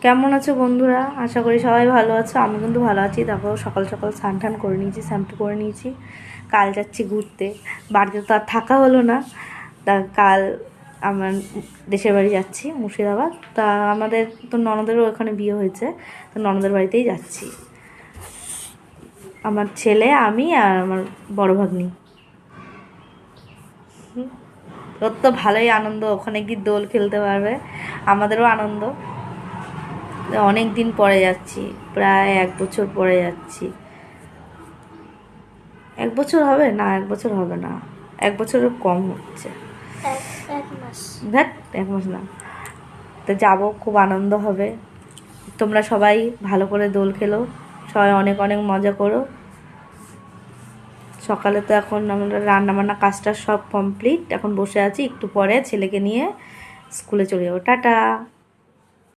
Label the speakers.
Speaker 1: কেমন আছো বন্ধুরা? আশা করি সবাই ভালো আছো। আমি কিন্তু ভালো আছি। তারপর সকাল সকাল স্নান টান করে নিয়েছি, শ্যাম্পু করে নিয়েছি। কাল যাচ্ছি ঘুরতে, বাড়িতে তো আর থাকা হলো না। তা কাল আমার দেশের বাড়ি যাচ্ছি, মুর্শিদাবাদ। তা আমাদের তো ননদেরও ওখানে বিয়ে হয়েছে, তো ননদের বাড়িতেই যাচ্ছি। আমার ছেলে, আমি আর আমার বড় ভাগ্নি। ওর তো ভালোই আনন্দ, ওখানে গিয়ে দোল খেলতে পারবে, আমাদেরও আনন্দ। অনেক দিন পরে যাচ্ছি, প্রায় 1 বছর পরে যাচ্ছি। 1 বছর হবে না, 1 বছর হবে না, 1 বছরের কম হচ্ছে।
Speaker 2: এক মাস।
Speaker 1: দেখ, 1 মাস না। তো যাবো, খুব আনন্দ হবে। তোমরা সবাই ভালো করে দোল খেলো, সবাই অনেক অনেক মজা করো। সকালে তো এখন আমরা রান্নাবান্না কাজটা সব কমপ্লিট, এখন বসে আছি, একটু পরে ছেলেকে নিয়ে স্কুলে চলে যাবো। টাটা।